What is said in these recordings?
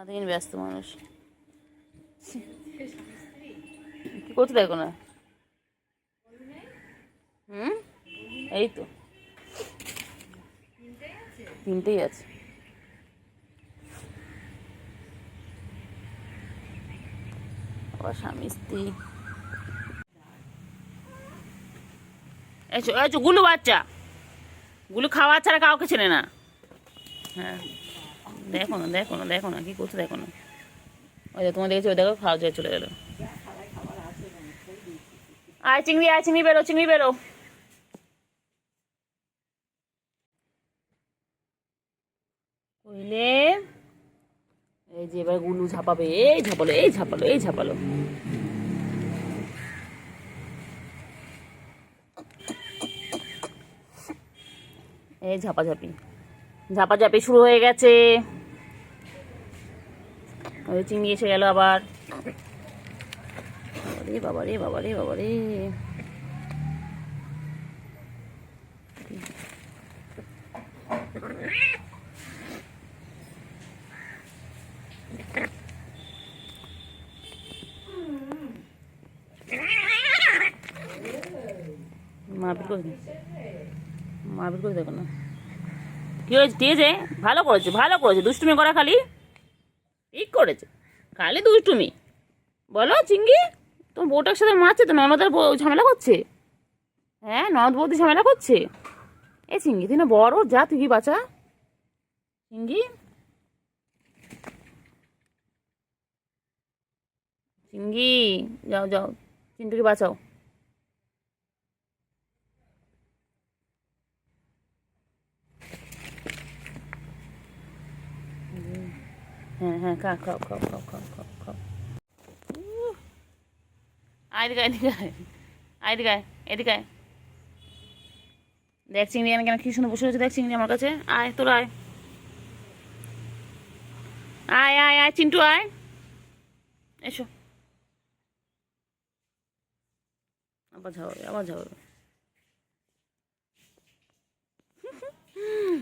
সারাদিন ব্যস্ত মানুষ। কি করতে দেখো না? এই তো তিনটেই আছে। আবার স্বামী স্ত্রী। এই গুলু বাচ্চা, গুলু খাওয়া ছাড়া কাউকে চেনে না। হ্যাঁ দেখো না, দেখো না, দেখো না কি করছে, দেখো না। ওই যে তোমার দেখেছি, ওই দেখো খাওয়া যায় চলে গেল। আয় চিংড়ি, আয় চিংড়ি বেরো, চিংড়ি বেরো। কইলে এই যে এবার গুলু ঝাপাবে, এই ঝাপালো, এই ঝাপালো, এই ঝাপালো। এই ঝাপাঝাপি, ঝাপাঝাপি শুরু হয়ে গেছে। ওই চিংড়ি এসে গেল আবার। বাবা রে, বাবা রে, বাবা রে। মারপিট করে, মারপিট করে দেখো না কি হয়েছে। ঠিক আছে, ভালো করেছে, ভালো করেছে। দুষ্টুমি করা খালি ঠিক করেছে, খালি দুষ্টুমি। বলো চিংড়ি, তোমার বউটার সাথে মারছে তো, ননদের ঝামেলা করছে। হ্যাঁ, ননদ বৌদি ঝামেলা করছে। এ চিংড়ি তুই না বড়, যা তুই কি বাঁচা চিংড়ি। চিংড়ি যাও যাও, চিন্টুকে বাঁচাও। হ্যাঁ হ্যাঁ, খাও খাও খাও খাও খাও খাও খাও। আয় দিকে, এদিকে আয়, আয় দিকে আয়, এদিকে আয়। দেখ চিংড়ি আমি কেন কি শুনে বসে রয়েছে, দেখ চিংড়ি আমার কাছে। আয় তোর, আয় আয় আয় আয়, চিন্টু আয়, এসো। আবার ঝাপাবে, আবার ঝাপাবে।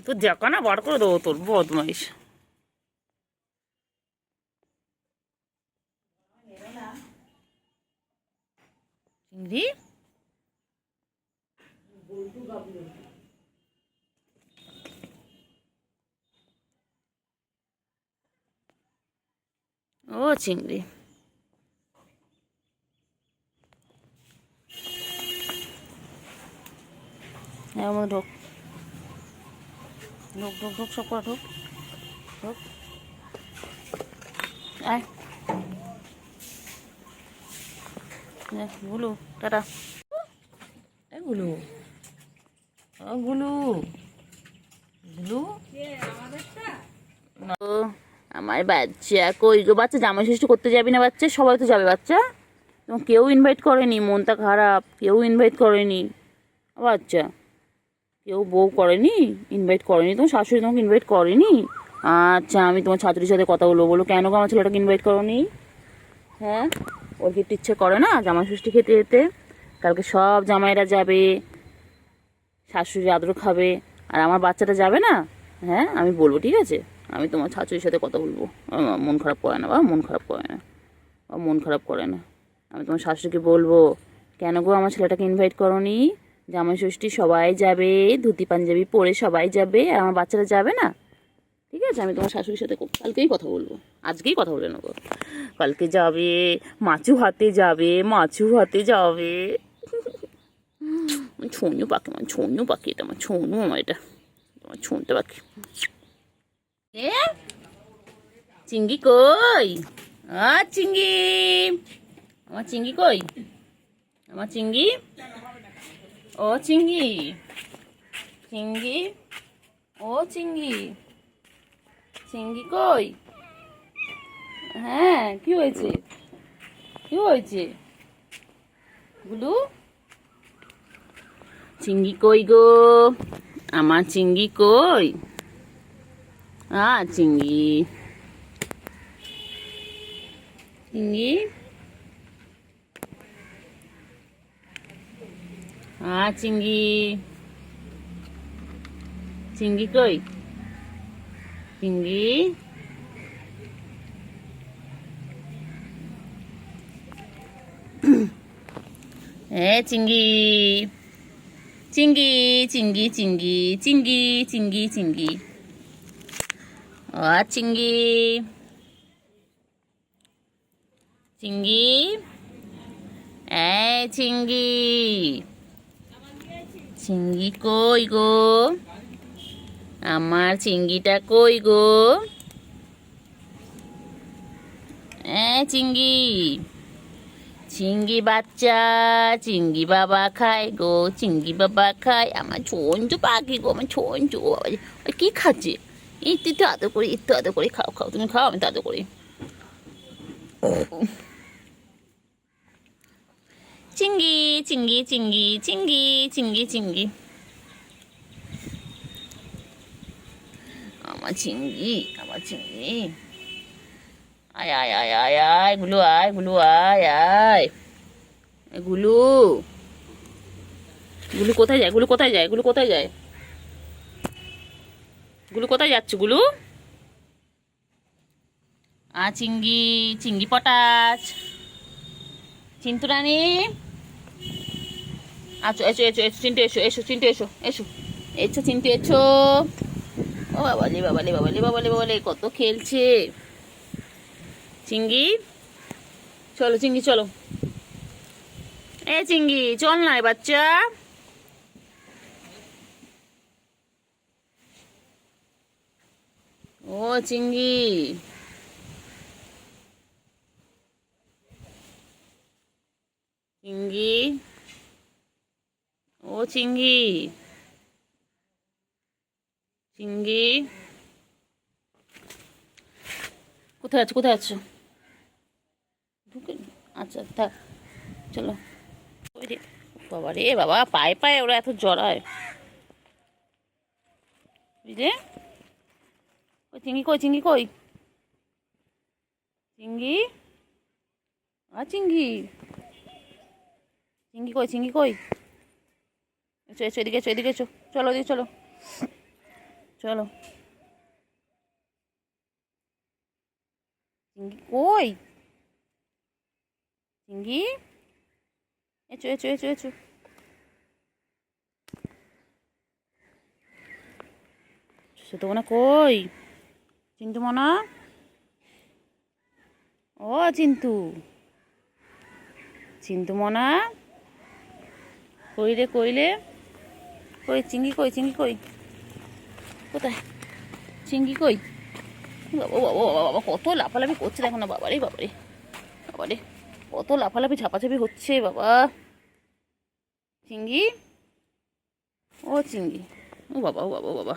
তোর জাকা না বার করে দেবো, তোর বদমাইশ। চিংড়ি ও চিংড়ি, হ্যাঁ আমার ঢোক, ঢোক ঢোক ঢোক, সব করে ঢোক ঢোক। আয় গুলু, টাটা। গুলু, গুলু, গুলু আমার বাচ্চা কই গো? বাচ্চা জামাই ষষ্ঠী করতে যাবি না? বাচ্চা সবাই তো যাবে। বাচ্চা তোমার কেউ ইনভাইট করেনি, মনটা খারাপ, কেউ ইনভাইট করেনি। বাচ্চা কেউ বউ করেনি, ইনভাইট করেনি, তোমার শাশুড়ি তোমাকে ইনভাইট করেনি? আচ্ছা, আমি তোমার ছাত্রীর সাথে কথা বলবো। বলো কেন গো আমার ছেলেটাকে ইনভাইট করোনি? হ্যাঁ, ওর কি একটু ইচ্ছে করে না জামাই ষষ্ঠী খেতে যেতে? কালকে সব জামাইরা যাবে, শাশুড়ি আদর খাবে, আর আমার বাচ্চাটা যাবে না? হ্যাঁ, আমি বলবো, ঠিক আছে, আমি তোমার শাশুড়ির সাথে কথা বলবো। মন খারাপ করে না বাবা, মন খারাপ করে না, মন খারাপ করে না। আমি তোমার শাশুড়িকে বলবো, কেন গো আমার ছেলেটাকে ইনভাইট করোনি? জামাই ষষ্ঠী সবাই যাবে, ধুতি পাঞ্জাবি পরে সবাই যাবে, আর আমার বাচ্চারা যাবে না? ঠিক আছে, আমি তোমার শাশুড়ির সাথে কালকেই কথা বলবো, আজকেই কথা বলে নেবো। কালকে যাবে, মাছু হাতে যাবে, মাছু হাতে যাবে। ছোনু পাখি, আমার ছোনু পাখি, এটা আমার ছোনু, আমার এটা তোমার ছোনটা পাখি। এ চিংড়ি কই? চিংড়ি, আমার চিংড়ি কই? আমার চিংড়ি, ও চিংড়ি, চিংড়ি, ও চিংড়ি, চিংড়ি কই? হ্যাঁ, কি হয়েছে, কি হয়েছে গুলু? চিংড়ি কই গো? আমার চিংড়ি কই? চিংড়ি, চিংড়ি, চিংড়ি, চিংড়ি কই? চিংড়ি, চিঙ্গি চিঙ্গি চিঙ্গি চিঙ্গি চিঙ্গি চিঙ্গি চিঙ্গি চিঙ্গি চিঙ্গি চিঙ্গি চিঙ্গি কই গো, আমার চিঙ্গিটা কই গো? চিঙ্গি চিঙ্গি বাচ্চা, চিঙ্গি বাবা খায় গো, চিঙ্গি বাবা খায়। আমার ছঞ্চু পাখি গো, আমার ছঞ্চু বাবা কি খাচ্ছে? একটু একটু আদর করি, একটু আদর করি। খাও খাও, তুমি খাও, আমি তো আদর করি। চিঙ্গি চিঙ্গি চিঙ্গি চিঙ্গি চিঙ্গি চিঙ্গি আমার চিঙ্গি, আমার চিঙ্গি। আয় আয় আয় আয় আয় গুলু, আয় গুলু, আয় আয় গুলু। গুলু কোথায় যায়? গুলু কোথায় যায়? গুলু কোথায় যায়? গুলু কোথায় যাচ্ছে গুলু? চিঙ্গি চিঙ্গি পটাশ, চিন্তু রানী। আচ্ছা এসো এসো এসো চিন্টু, এসো এসো চিন্টু, এসো এসো এসো চিন্টু, এসো। ও বাবালে বাবালে বাবালে বাবালে বাবালে, কত খেলছে চিঙ্গি। চলো চিঙ্গি চলো, চিঙ্গি চল না বাচ্চা। ও চিঙ্গি, চিঙ্গি, ও চিঙ্গি, চিঙ্গি কোথায় আছো? কোথায় আছো? ঢুকে, আচ্ছা থাক, চলো। ওই রে বাবা, রে বাবা, পায়ে পায়ে ওরা এত জড়ায়। বুঝলে? ওই চিঙ্গি কই? চিঙ্গি কই? চিঙ্গি, চিঙ্গি, চিঙ্গি কই? চিঙ্গি কই? এসো এসো, এদিকে এসো, এদিকে এসো, চলো এদিকে চলো, চলো। চিঙ্গি কই? চিঙ্গি, এসো এসো এসো এসো। তো মনে কই? চিন্তু মনা, ও চিন্তু, চিন্তু মনা কই রে? কইলে কই? চিঙ্গি কই? চিঙ্গি কই? কোথায় চিঙ্গি কই? বাবা বাবা বাবা বাবা, কত লাফালাফি করছে দেখো না। বাবারে বাবারে বাবারে, কত লাফালাফি ঝাপাঝাপি হচ্ছে বাবা। চিঙ্গি, ও চিঙ্গি, ও বাবা ও বাবা ও বাবা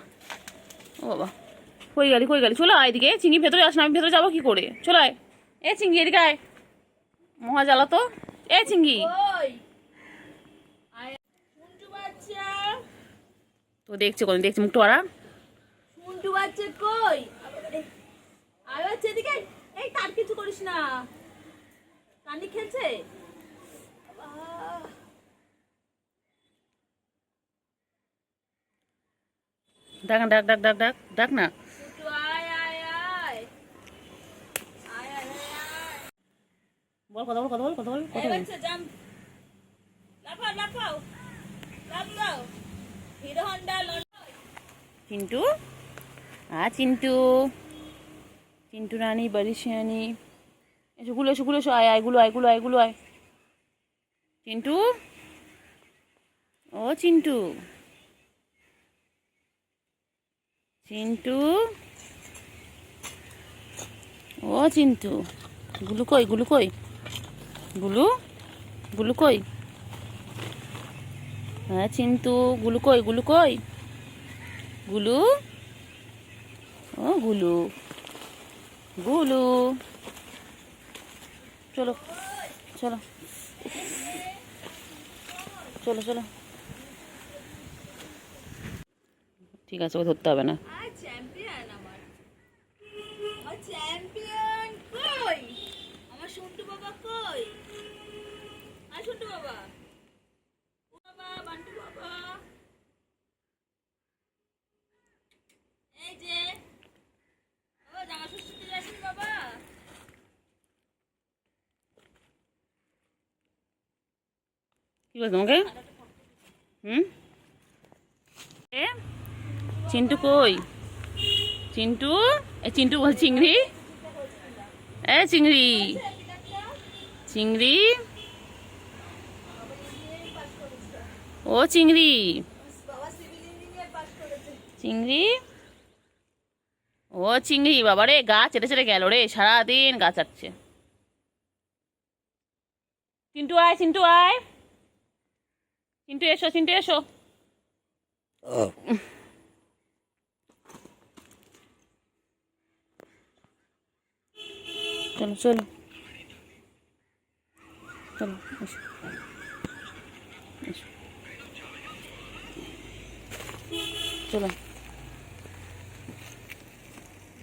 ও বাবা, কই গেলি? কই গেলি? চলো আয় এদিকে। চিঙ্গি ভেতরে আস না, আমি ভেতরে যাবো কি করে? চলো আয়। চিঙ্গি এদিকে আয়, মহা জ্বালা তো। চিঙ্গি তো দেখছে কোন, দেখছে মুখটা ওরা। মুন্টু বাচ্চা কই? আয় বাচ্চা এদিকে। এই তার কিছু করিস না, কানি খেলছে। ডাক না, ডাক ডাক ডাক ডাক ডাক না। মুন্টু আয় আয় আয় আয় আয় আয়। বল কথা বল, কথা বল, কথা বল, এই কথা বল। বাচ্চা জাম, লাফাও লাফাও লাফাও। হিরো হন্ডা চিন্টু, চিন্টু, চিন্টু রানী বারিশিয়ানি। এসো গুলো, এসো গুলো, এসো, আয় আয় গুলো, আয় গুলো, আয় গুলো, আয়। চিন্টু, ও চিন্টু, চিন্টু, ও চিন্টু। গুলু কই? গুলু কই? গুলু, গুলু কই? চিন্টু, গুলু কই? গুলু কই? গুলু, ও গুলু, গুলু, চলো চলো চলো চলো। ঠিক আছে, ও ধরতে হবে না। চ্যাম্পিয়ন। আমার আমার চ্যাম্পিয়ন কই? আমার সন্টু বাবা কই? আর সন্টু বাবা, ও বাবা, বান্টু বাবা, এই যে ও জামা ষষ্ঠীতে যাচ্ছেন বাবা। কি কি বল তোমাকে? এ চিন্টু কই? চিন্টু, এ চিন্টু বল চিংড়ি, এ চিংড়ি, চিংড়ি, ও চিংড়ি, চিংড়ি, ও চিংড়ি, বাবা রে গাছ চেটে চেটে গেল রে, সারাদিন গাছ চাটছে। চিন্টু আয়, চিন্টু আয়, চিন্টু এসো, চিন্টু এসো। চলো চলো চলো, এসো এসো, চলো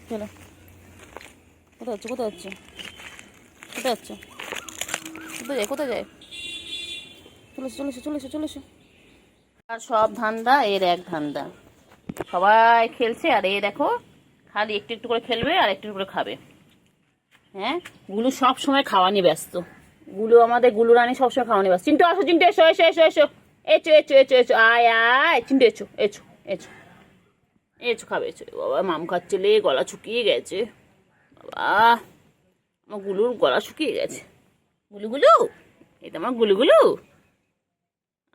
চলো। কোথায় যাচ্ছ, কোথায় যাচ্ছ, কোথায় যাচ্ছ, কোথায় যায়, কোথায় যায়? চলে এসো, চলে এসো, চলে এসো, চলে এসো। আর সব ধান্দা এর এক ধান্দা, সবাই খেলছে আর এ দেখো খালি একটু একটু করে খেলবে আর একটু একটু করে খাবে। হ্যাঁ, গুলু সব সময় খাওয়া নিয়ে ব্যস্ত, গুলু আমাদের গুলু রানী সবসময় খাওয়া নিয়ে ব্যস্ত। চিন্টু আসো, চিন্টু এসো, এসো এসো এসো, এসো এসো এসো এসো, আয় আয় চিন্টু এসো এসো এসো এসো, খাবে এসো। বাবা মাম খাচ্ছে লে, গলা শুকিয়ে গেছে বাবা, আমার গুলুর গলা শুকিয়ে গেছে। গুলু গুলু, এটা আমার গুলু গুলু,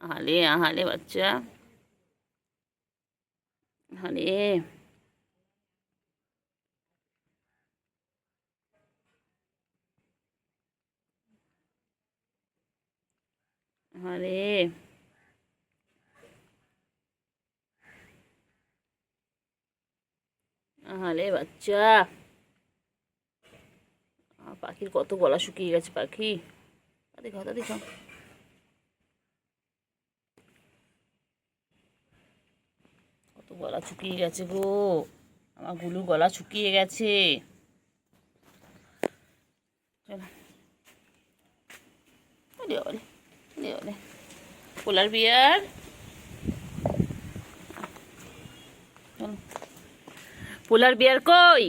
আহালে আহালে বাচ্চা, আহালে। আরে আহালে বাচ্চা, পাখির কত গলা শুকিয়ে গেছে, পাখি তাদের খাও, তাদের খাও। কত গলা শুকিয়ে গেছে গো, আমার গুলুর গলা শুকিয়ে গেছে। চলো ওলে ওলে ওলে, পোলার বিয়ার, চলো। পোলার বিয়ার কই?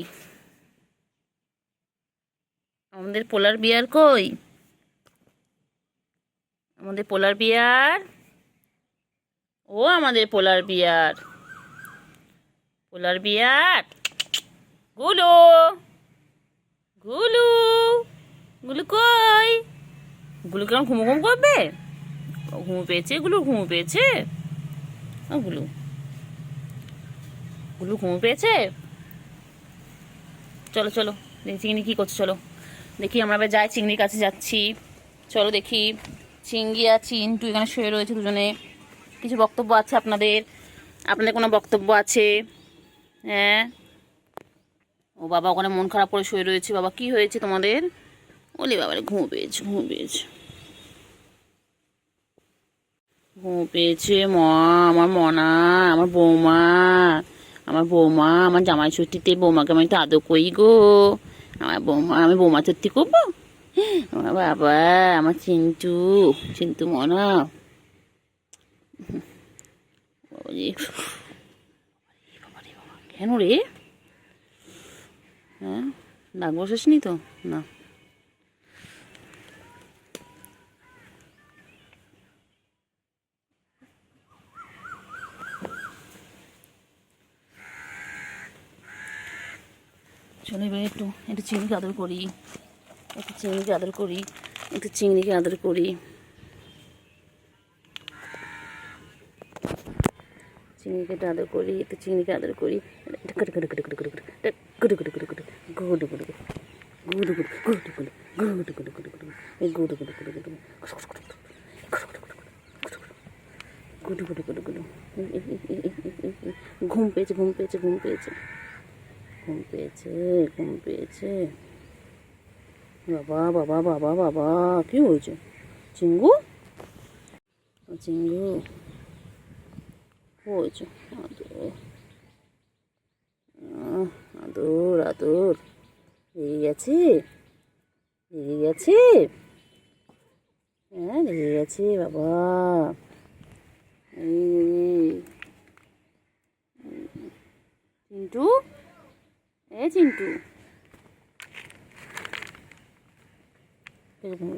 আমাদের পোলার বিয়ার কই? আমাদের পোলার বিয়ার, ও আমাদের পোলার বিয়ার, পোলার বিয়ার, গুলু, গুলু, গুলু কই? গুলু কেমন ঘুমো ঘুম করবে? ঘুমো পেয়েছে গুলু, ঘুমো পেয়েছে, ও গুলু, গুলু ঘুমো পেয়েছে। চলো চলো দেখি চিংড়ি কি করছে, চলো দেখি, আমরা এবার যাই চিংড়ির কাছে যাচ্ছি। চলো দেখি, চিংড়ি আর চিন্টু এখানে শুয়ে রয়েছে দুজনে। কিছু বক্তব্য আছে আপনাদের? আপনাদের কোনো বক্তব্য আছে? হ্যাঁ, ও বাবা ওখানে মন খারাপ করে শুয়ে রয়েছে। বাবা কি হয়েছে তোমাদের? ওলে বাবারে, ঘুমো পেয়েছে, ঘুমো পেয়েছে, ঘুমো পেয়েছে মা, আমার মনা, আমার বৌমা, আমার বৌমা, আমার জামাই ষষ্ঠীতে বৌমাকে আমি তো আদর করি গো। আমার বৌমা, আমি বৌমা সত্যি করবো? আমার বাবা, আমার চিন্টু, চিন্টু মনা, কেন রে? হ্যাঁ, ডাক বসেসনি তো? না, চলো এবার একটু একটু চিংড়িকে আদর করি, একটু চিংড়িকে আদর করি, একটু চিংড়িকে আদর করি, চিংড়িকে একটু আদর করি, একটু চিংড়িকে আদর করি। ঘুম পেয়েছে, ঘুম পেয়েছে, ঘুম পেয়েছে, ঘুম পেয়েছে, ঘুম পেয়েছে। বাবা বাবা বাবা বাবা, কি হয়েছে? চিঙ্গু, চিঙ্গু হয়েছে, আদর, আদর আদর, রেগে গেছে, রেগে গেছে, হ্যাঁ রেগে গেছে বাবা। চিন্টু, এ চিন্টু, এরকম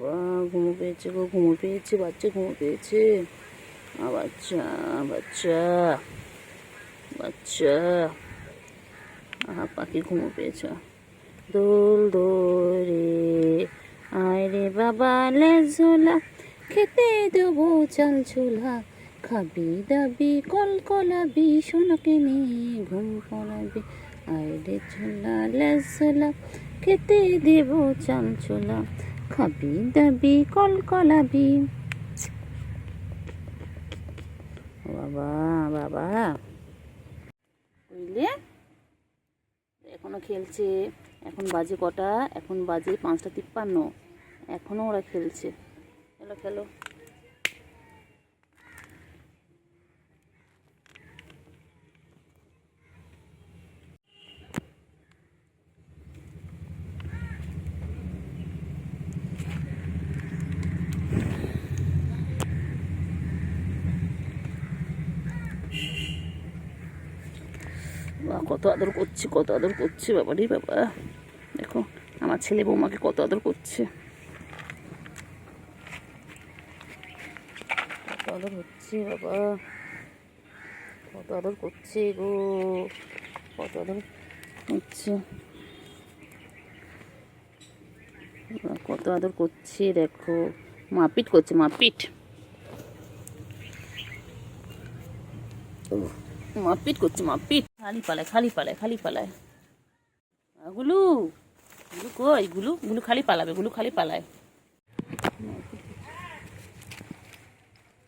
বাবা ঘুমো পেয়েছে গো, ঘুমো পেয়েছে, বাচ্চা ঘুমো পেয়েছে। বাচ্চা বাচ্চা বাচ্চা, পাখি ঘুমো পেয়েছে। দোল দোরে আয় রে বাবা লেজোলা, খেতে দেবো চাল ছোলা, খাবি দাবি কল কলাবি, সোনাকে নিয়ে ঘুম পড়াবি। আয় রে ছোলা লেজোলা, খেতে দেবো চাল ছোলা, খাবি দাবি কল কলাবি। বাবা বাবা বুঝলে, এখনো খেলছে। এখন বাজে কটা? এখন বাজে 5টা 53। এখনো ওরা খেলছে। খেলো খেলো। কত আদর করছে, কত আদর করছে বাবা রে বাবা। দেখো আমার ছেলে বৌমাকে কত আদর করছে, কত আদর হচ্ছে বাবা, কত আদর করছে গো, কত আদর হচ্ছে, কত আদর করছে। দেখো মারপিট করছে, মারপিট মারপিট করছে, মারপিট। খালি পালায়, খালি পালায়, খালি পালায়। গুলু, গুলু কই? গুলু, গুলু খালি পালাবে, গুলু খালি পালায়।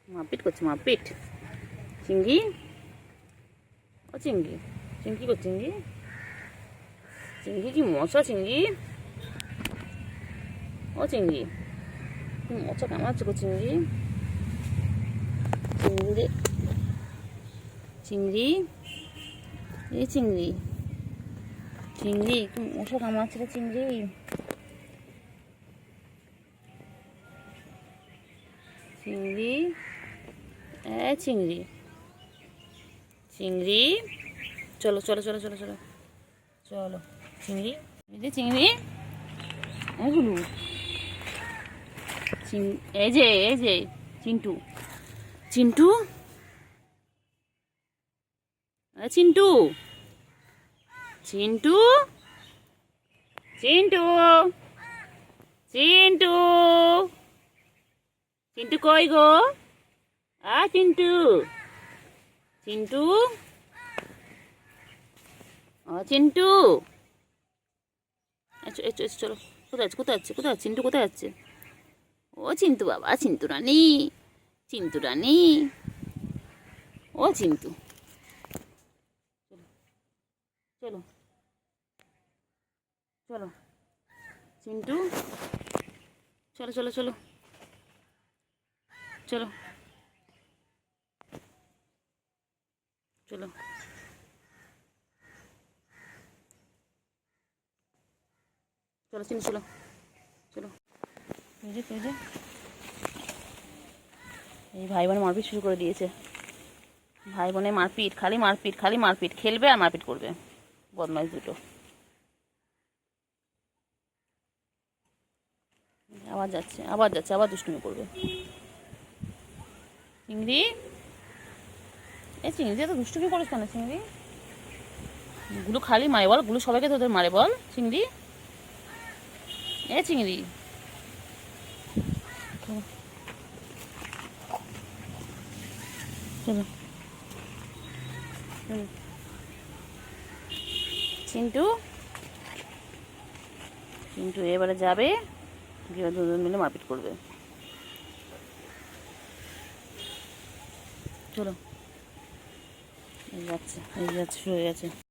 মারপিট করছে, মারপিট। চিঙ্গি, ও চিঙ্গি, চিঙ্গি কর, চিঙ্গি, চিঙ্গি কি মশা চিঙ্গি, ও চিঙ্গি কি মশা কামাচ্ছে গো চিঙ্গি, চিংড়ি, চিংড়ি, এই চিংড়ি, চিংড়ি কি মশা কামাচ্ছে রে চিংড়ি, চিংড়ি, এই চিংড়ি, চিংড়ি, চলো চলো চলো চলো চলো চলো চিংড়ি, এই যে চিংড়ি, এগুলো এই যে চিন্টু, চিন্টু, চিন্টু, চিন্টু, চিন্টু, চিন্টু, চিন্টু কই গো? চিন্টু, চিন্টু, চিন্টু, আচ্ছা আচ্ছা চলো। কোথায় আছে, কোথায় আছে, কোথায় আছে চিন্টু, কোথায় আছে? ও চিন্তু বাবা, চিন্তু রানী, চিন্তু রানী, ও চিন্তু, চলো চলো চিন্টু, চলো চলো চলো চলো চলো চলো চিন্টু চলো চলো। এই ভাই বোনে মারপিট শুরু করে দিয়েছে। ভাই বোনে মারপিট, খালি মারপিট, খালি মারপিট, খেলবে আর মারপিট করবে, বদমাইশ দুটো। আবার যাচ্ছে, আবার যাচ্ছে, আবার দুষ্টুমি করবে। চিংড়ি, এই চিংড়ি তো দুষ্টুমি করিস কেন চিংড়ি? গুলো খালি মারে বল, গুলো সবাইকে তোদের মারে বল চিংড়ি, এ চিংড়ি। চলো চিন্টু, চিন্টু এবারে যাবে, গিয়ে দুজন মিলে মারপিট করবে। চলো, এই যাচ্ছে, এই যাচ্ছে, শুয়ে গেছে।